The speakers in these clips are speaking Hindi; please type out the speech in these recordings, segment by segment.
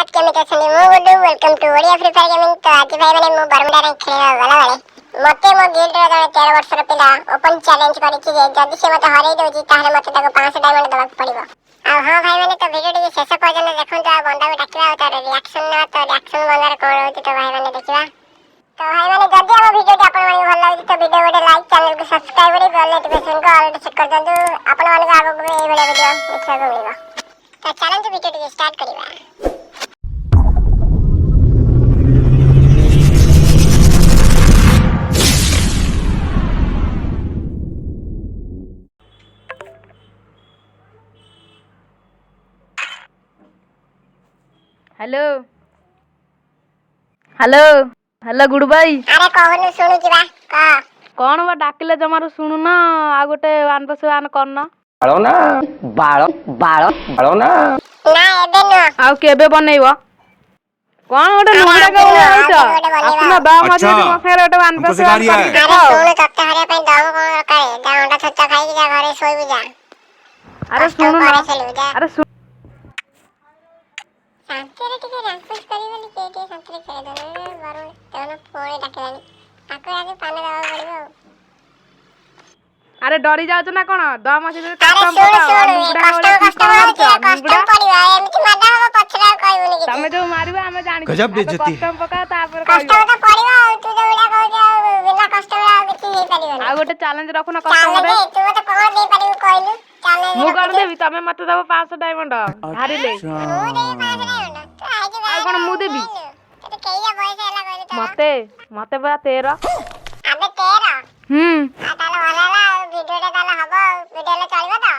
जगन्नाथ केमिति अछनी मु गुडू welcome to Odia Free Fire gaming. तो आज भाई माने मु बरमुडा रे खेलवा गला बेले मते मो गिल्ड रे 13 वर्ष र पिला ओपन चैलेंज करिछि जे जदी से मते हरै दोजी ताहले मते ताको 500 डायमंड दबाक पड़िबो। आ हां भाई माने तो वीडियो टी शेष पर्यंत देखन तो बंदा को डाकिबा और तार रिएक्शन ना तो रिएक्शन बंदार कोन होती तो भाई माने देखिबा। तो भाई माने जदी हम वीडियो टी आपन माने भल लागी तो वीडियो गोटे लाइक चैनल को सब्सक्राइब करी बेल नोटिफिकेशन को ऑल सेट कर दंतु आपन माने आगो को ए वीडियो देखा को मिलबा। तो चैलेंज वीडियो टी स्टार्ट करिबा। हेलो हेलो हेलो गुड भाई। अरे कहनु सुनु जिबा का कौन बा डाकिले जमारो सुनु ना आ गोटे 1+1 करना बाळो ना बाळो बाळो बाळो ना ना एबे न आ केबे बनेइबो कौन गोटे नुगड़ा के होइछ अपना दाम अछि जे मसेर गोटे 1+1 कर देखो। सुनु तत्ते हरे पे दाम कोन रकाए दा अंडा छच्चा खाई के जा घरे सोई जा। अरे सुनु ना अरे शांति रे टिके रैंकुस करी बोली के शांति रे करे दे बारो तने फोन डाकलानी ताको आगे पाने दवा पड़िबो। अरे डरी जाउछ ना कोन दाम अछि जे अरे कस्टम सुनु कस्टम पड़िबा एमिति माडा हो पछरा कहबोनी कि तमे जो मारिबा हमें जानि गजब बेइज्जती कस्टम पका तापर कस्टम तो पड़िबा तू जो उडा कहू जा बिना कस्टम रा किछि हे परिबो आ गोटे चैलेंज रखो ना कस्टम रे तू मते कोन दे परिबो कहलु चैलेंज मु कर देबी तमे मते दबो 500 डायमंड हारिले आ कोन मु देबी तो केया पैसा हला कहलु तो मते मते बा 13 अबे 13 आ ताला भलाला वीडियो टा ताला हबो वीडियो ले चलिबो तो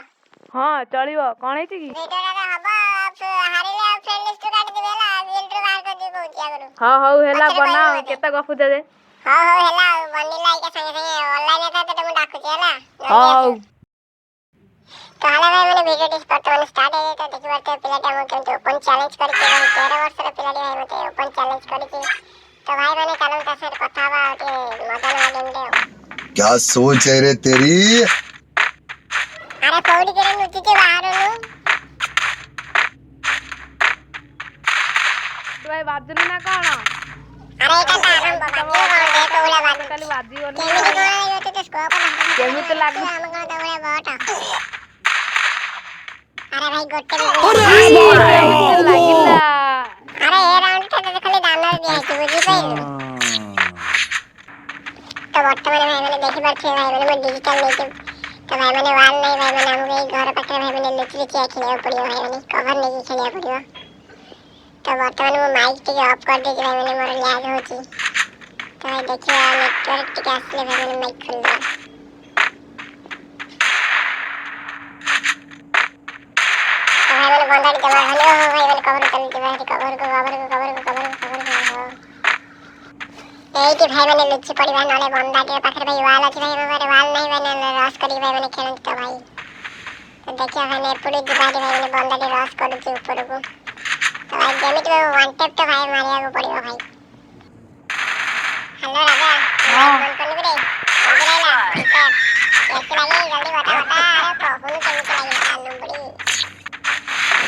हां चलिबो कोन हेछि की वीडियो टा हबो हारिले फ्रेंड लिस्ट काट देबेला वीडियो बाहर कर दे बहुतिया करू। हां हौ हेला बनाओ केते गफु दे दे हां हेला बनिला के संगे संगे ऑनलाइन था तो मु डाकु छला हां तो हाला भाई मैंने वीडियो टी वर्तमान स्टार्ट है तो देखि बात पिलाटा मु केमते ओपन चैलेंज करके 13 वर्ष रे पिलाटी भाई मते ओपन चैलेंज करके तो भाई मैंने चैलेंज का सर कथा बा के मदन वाले दे क्या सोच है रे तेरी। अरे कौड़ी करे नुची के बाहर नु भाई बाजनी ना कोन अरे एटा आरंभ बाबा दे तो उला बाजू खाली बाजी ओनी केमिति कोन होते तो स्कोप केमिति लागु हम कोन तो उला बट अरे भाई गोटे लागिला अरे ए राउंड ता खाली दानर दिया है बुझी पाइलु। तो वर्तमान भाई मैंने देखि पाछे भाई मैंने डिजिटल नेटिव तो भाई मैंने वाल नहीं भाई मैंने हमके घर पाखे भाई मैंने लुचरी चिया खेलिया पड़ियो भाई मैंने कवर नहीं खेलिया पड़ियो। तो वर्तमान वो माइक टिके ऑफ कर दे भाई मैंने मोर लैग होची तो भाई देखिए नेटवर्क टिके आसले भाई मैंने माइक खोल दिया। तो भाई मैंने बंदा जमा हेलो भाई मैंने कवर कर दिया भाई कवर एटी भाई मैंने लुच्ची पड़ी भाई नाले बंदा के पाखरे भाई वाल अछि भाई मेरे वाल नहीं मैंने रस करी भाई मैंने खेलन तो भाई तो देखिए भाई ने पूरी दिवाली भाई मैंने बंदा के रस कर दी ऊपर को तो भाई गेमिट में वन टैप तो भाई मारिया को पड़ियो भाई। हेलो राजा हां कौन करे बोलेला कैसे लगे जल्दी बता अरे कहूं केमिति लगे नंबरी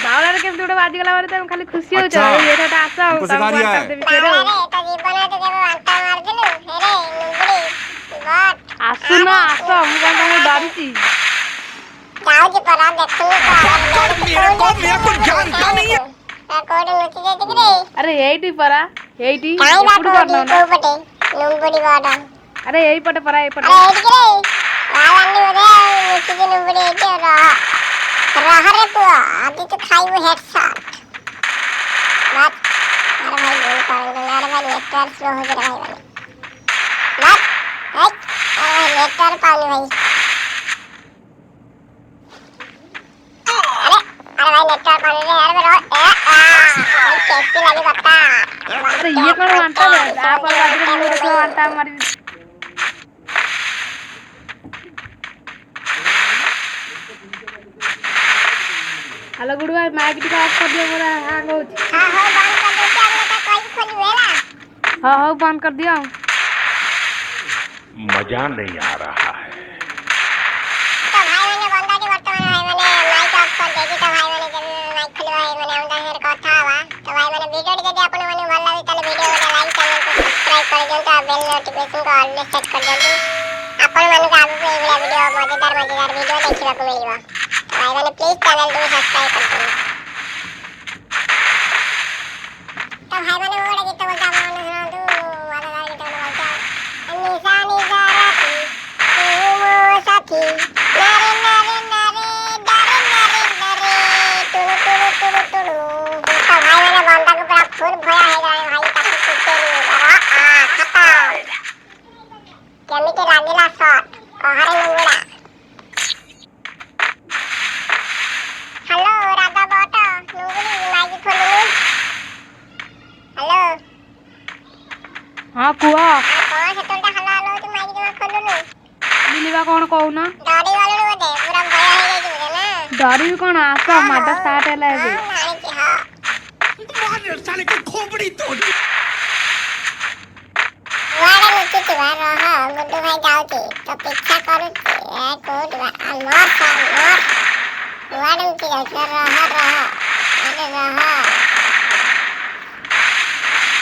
बावला रे केमते उडे बाजी गला बारे तुम खाली खुशी हो छ एटा आसा हो तुम कर दे बिचारे अरे तो जीवन तो जब अंतर मार देलु हेरे नंबरी बट आसु ना आसो मु कोन तुम डरिची जाओ जी परा देखो मेरे को जानता नहीं है। कोड नुची दे दिगरे अरे एटी परा एटी काई बात एपुडू हो करनो ना को पटे नंबरी वाडा अरे एई पटे परा एई पटे अरे दिगरे वालानी ओदे नुची दे नंबरी एटे रहरे तो आदि तो खाई वो हेडशॉट बात अरे भाई बोल पाएंगे अरे भाई नेटवर्क स्लो हो गया भाई बात अरे भाई नेटवर्क पानी भाई अरे भाई नेटवर्क पानी रे अरे भाई कैसी लगी बता। अरे ये कोन वांटा है आ पर बाजी रे मुरे को वांटा मारी हेलो गुड भाई माइक टिका ऑफ कर दियो मोरा हैंग होची हां हां बंद कर दे अगला का कोई खोली वेला हां हां बंद कर दिया मजा नहीं आ रहा है। तो भाई मैंने बंदा की वर्तमान भाई मैंने माइक ऑफ कर देगी तो भाई मैंने जब माइक खुलवाई मैंने अंदर से कथा हुआ तो भाई मैंने नोटिफिकेशन को ऑल में सेट कर दियंतु आपण मानक आगु को एवला वीडियो मजेदार वीडियो देखिबा को मिलिबा तो भाई माने प्लीज चैनल को सब्सक्राइब कर दो तो भाई माने ओडा गीत बोलता माने सुना दो वाला गीत बोलता निशा निशा राती ओ साथी नारे नारे नारे डारे नारे नारे टुडु टुडु टुडु टुडु तो भाई माने बंदा को पूरा फुल भया है भाई ताको कुत्ते रे खत्म केमिति लागिला शॉट कहरे मुंगड़ा हेलो राधा बट नुंगुली माइक खोलु हेलो हां कुआ कौन सेतलटा हला हलो तू माइक जमा खोलुनु मिलिबा कोन कहूना डरी वालु बोदे पूरा भय हो गई तुरे ना डरी कोन आस माड स्टार्ट हैला एबे नानी की हां मार साले की खोपड़ी तोड़ वाडा नीचे रह गुड्डू भाई जाउती तो पीछा करूती ए कोड मार वाडा नीचे रह अरे रह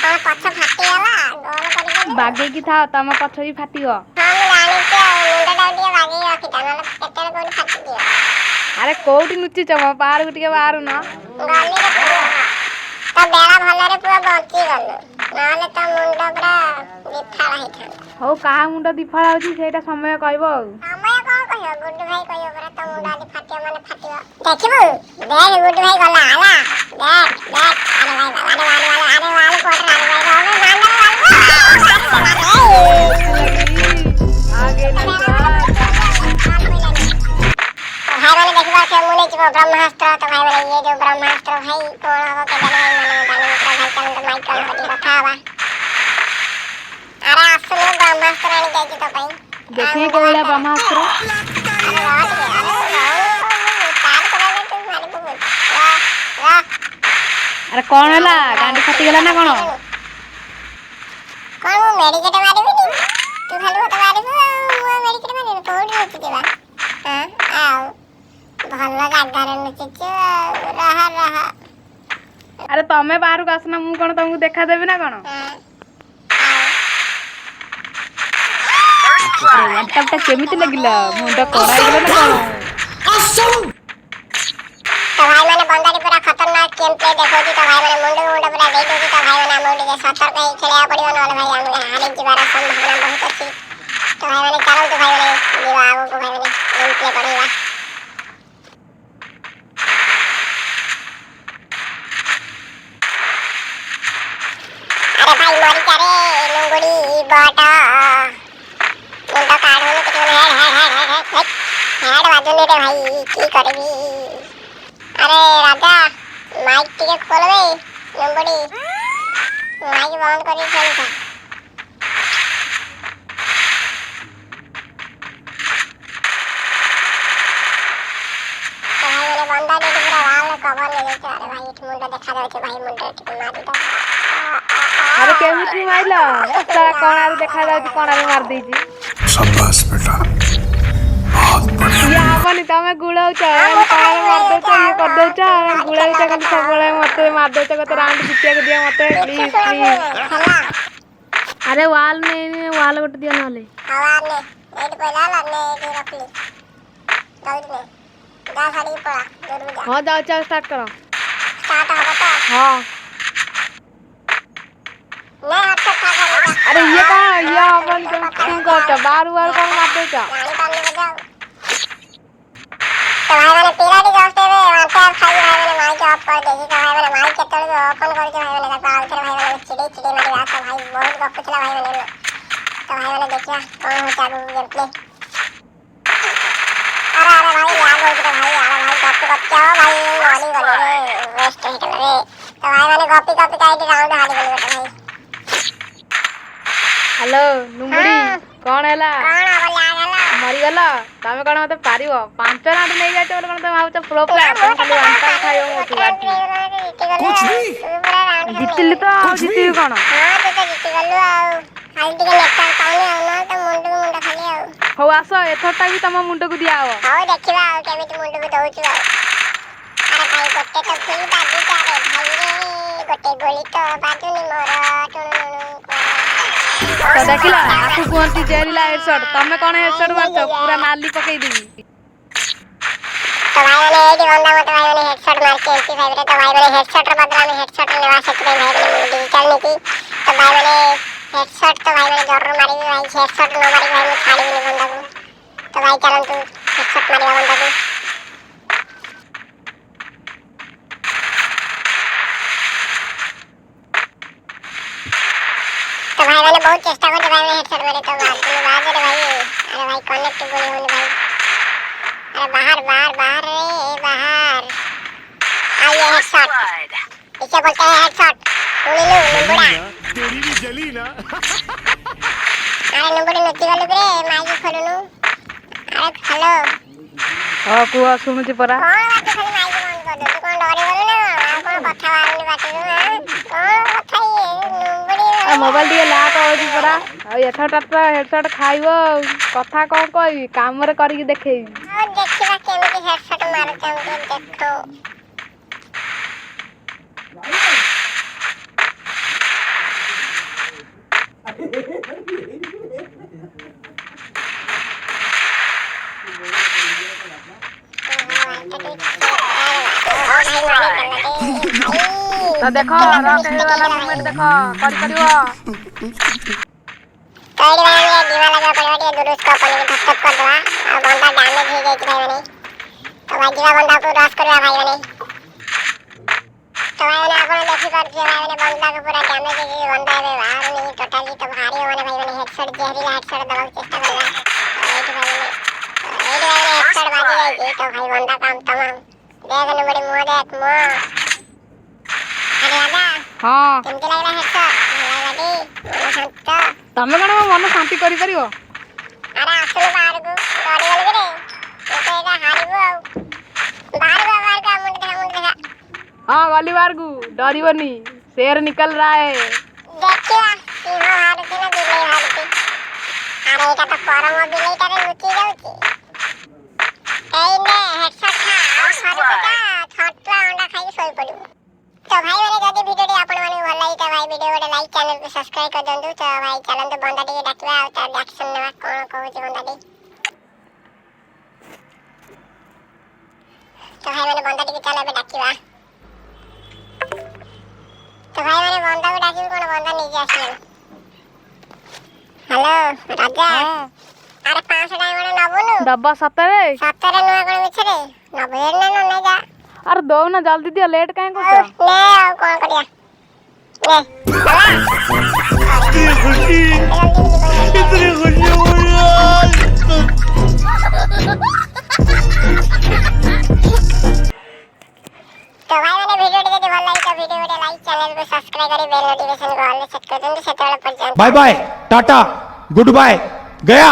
कौन पछ फाटी गला गोल करी बागे की था तम पछ भी फाटियो हां जानी के मुंडा डाउटिया बागे रखिता नले केते कोन फाटी दियो अरे कोउटी नुची चम पार गुटिके बाहर न गाली रे तो बेला भलरे पूरा बंची गलो नाले तो मुंडा पूरा दिफाला हिथा हो कहा मुंड दिफाला होची सेटा समय कहबो समय कौन कहियो गुड्डू भाई कहियो पूरा तो मुंडा दि फाटियो माने फाटियो देखिबो देख गुड्डू भाई गला आला देख अरे भाई अरे वाले कोट अरे भाई आगे भाई मैंने देखा कि मुने जो ब्रह्मास्त्र तो भाई मैंने ये जो ब्रह्मास्त्र भाई कौन हो के जाने मैंने भाई चंद माइक कौन होती कथा बा अरे असली ब्रह्मास्त्र आनी जाई तो भाई देखिए कोला ब्रह्मास्त्र अरे रात के अरे स्टार्ट करे तू मारी बहुत वाह अरे कौन हला गांडी फटी गेला ना कोन कौन मेडिकेट मारिबी नी तू खाली होत मारिबो वो मेडिकेट मारिबो कोडी होती देबा हां आओ भल्ला जागारे नचिच रहा अरे तमे बाहर को आसना मु कोन तुमको देखा देबी ना कोन अरे लैपटॉप केमिति लगिला मुंड कोड़ा गेला ना कोन तो भाई मैंने बंदा पूरा खतरनाक गेम प्ले देखो जी तो भाई मैंने मुंड पूरा दे दो जी तो भाई मैंने मुंड के सतर्क ही खेलया पड़ियो न भाई हमने हारे जीवार संभावना बहुत अच्छी तो भाई मैंने चलो तो भाई मैंने जीवा आगो को भाई मैंने गेम प्ले करेगा अरे भाई मरी करे नुंगुड़ी बट मुंड काढ होने के हेड बाजूने रे भाई की करबी अरे राजा माइक टिके खोल बे नंबड़ी माइक बंद करी खेलता तो भाई मैंने बंदा दे पूरा वाल कवर ले लेते अरे भाई इठ मुंडा देखा जावे भाई मुंडा टिके मारी दो अरे केमिति माइला ता कोन आर देखा जाय कोन आर मार देजी शाबाश बेटा बहुत बढ़िया या बनी तमे गुड़ाउ छ कोन मार दो छ ये कर दो छ गुड़ाउ छ खाली सब बळे मते मार दो छ कत राउंड जितिया के दिया मते प्लीज प्लीज अरे वाल में वाल गोट दिया नले हवा ने एड पहिला लाने एड रखली जल्दी में जा साड़ी पड़ा जरूर जा हां जाओ चल स्टार्ट करो स्टार्ट हो बता हां नहीं हाथ से खा अरे ये कहां ये अपन तुम करता बार बार कौन मार दो छ गाड़ी पानी बजाओ तो भाई मैंने पीला दी दोस्ते में वहां पे खाई भाई मैंने माइक ऑफ कर दी तो भाई मैंने माइक के तले ओपन कर के भाई मैंने कहा फिर भाई मैंने चिड़ी मारी रात भाई बहुत गप चला भाई मैंने तो भाई मैंने देखा कौन हो चालू गेम प्ले अरे भाई याद हो गया भाई अरे भाई गप जाओ भाई मॉर्निंग वाले रे वेस्ट हिट रे तो भाई मैंने कॉपी का राउंड हारी गली भाई हेलो नुंगड़ी कौन हैला कौन अब लागला मरी गला तमे कोन मते पारिबो पांच राउंड नै जाते बोले कोन तमे भाउ छ फ्लो प्लेयर तुम खाली वन टाइम खाइयो मोती बाटी कुछ भी जितली तो जितली कोन हां तो जीत गलु आ खाली टिके नेक्टा पाउने आउना तो मुंड खाली आउ हो आसो एथरटा भी तम मुंड को दिया हो हां देखिबा केमिति मुंड को दउछु अरे भाई गोटे तो फुल बाजी करे भाई रे गोटे गोली तो बाजुनी मोर टुनु तो देखिला आपको कहती जेरिला हेडशॉट तमे कौन हेडशॉट मारछ पूरा नाली पकई देबी तो भाई मैंने एडी बंदा मत भाई मैंने हेडशॉट मार के 85 रे तो भाई मैंने हेडशॉट रे बदला में हेडशॉट लेवा सकते भाई मैंने डिजिटल नीति तो भाई मैंने हेडशॉट तो भाई मैंने जरूर मारी भाई हेडशॉट न मारी भाई मैं खाली नहीं बंदा को तो भाई चलन तू हेडशॉट मारिया बंदा को तो भाई मैंने बहुत चेष्टा कर भाई मैंने हेडशॉट मारे तो बात रे भाई अरे भाई कनेक्ट गोली होने भाई अरे बाहर बाहर बाहर रे बाहर आइए हेडशॉट इसे बोलते हैं हेडशॉट गोली लो नुबड़ा तेरी भी जली ना अरे नुबड़ी नची गलु रे माइक खोलुनु अरे हेलो हां कुआ सुनुची परा कौन बात खाली माइक बंद कर दे तू कौन डरे बोलु ना आ कौन कथा बारनी बात नु कौन कथा ये नुबड़ी आ मोबाइल दिए लाक होची परा आ एठटा हेडशॉट खाइबो कथा कोन कहबी काम रे करी देखेई और देखिबा केमिति हेडशॉट मारू चंके देखो तो देखो रॉकेट वाला मूवमेंट देखो करी करियो कई बार ये दीवार लगा पड़वा दिया दुरुस्त को अपन के धक्का कर दवा और बंदा डैमेज हो गई भाई मैंने तो भाई जीवा बंदा को रश करवा भाई मैंने तो भाई मैंने अपन देखी कर दिया भाई मैंने बंदा को पूरा डैमेज हो गई बंदा है बाहर नहीं टोटली तो भारी होने भाई मैंने हेडशॉट जहरीला हेडशॉट दबा के चेष्टा कर रहा राइट भाई मैंने हेडशॉट बाजी गई तो भाई बंदा काम तमाम देख न बड़ी मुंह देख मुंह अरे दादा हां केमती लागला हेडशॉट लागला शांत तमे कण मन शांति करी परियो अरे आसले बाहर को डरी गल रे तो एटा हारिबो बाहर का मुंड देखा हां गली बार को डरीबनी शेर निकल रहा है देखिया सिंह हारती ना बिल्ली हारती अरे एटा तो परम बिल्ली तारे लुचि जाउची एई ने हेडशॉट खा और हारती का छटला अंडा खाई सोई पड़िबो तो भाई मैंने जदी वीडियो टी आपण माने भल लागी तो भाई वीडियो को लाइक चैनल को सब्सक्राइब कर दंदु तो भाई चलन तो बंदा टी डाकवा आ त एक्शन नवा कोन कहूची बंदा टी तो भाई मैंने बंदा टी चला बे डाकवा तो भाई मैंने बंदा को डाकी कोन बंदा नहीं आसी हेलो राजा अरे 500 डायमंड नबुनु डब्बा 17 17 नुआ कोन मिछरे नबे ना ना जा अरे दो ना जल्दी दिया लेट काहे ले करता आओ कौन करिया ले इतनी खुशी हो तो भाई मैंने वीडियो देखी भल लगी तो वीडियो को लाइक चैनल को सब्सक्राइब करी बेल नोटिफिकेशन को ऑल सेट कर दें तो सेट वाला पर bye bye ta ta goodbye गया।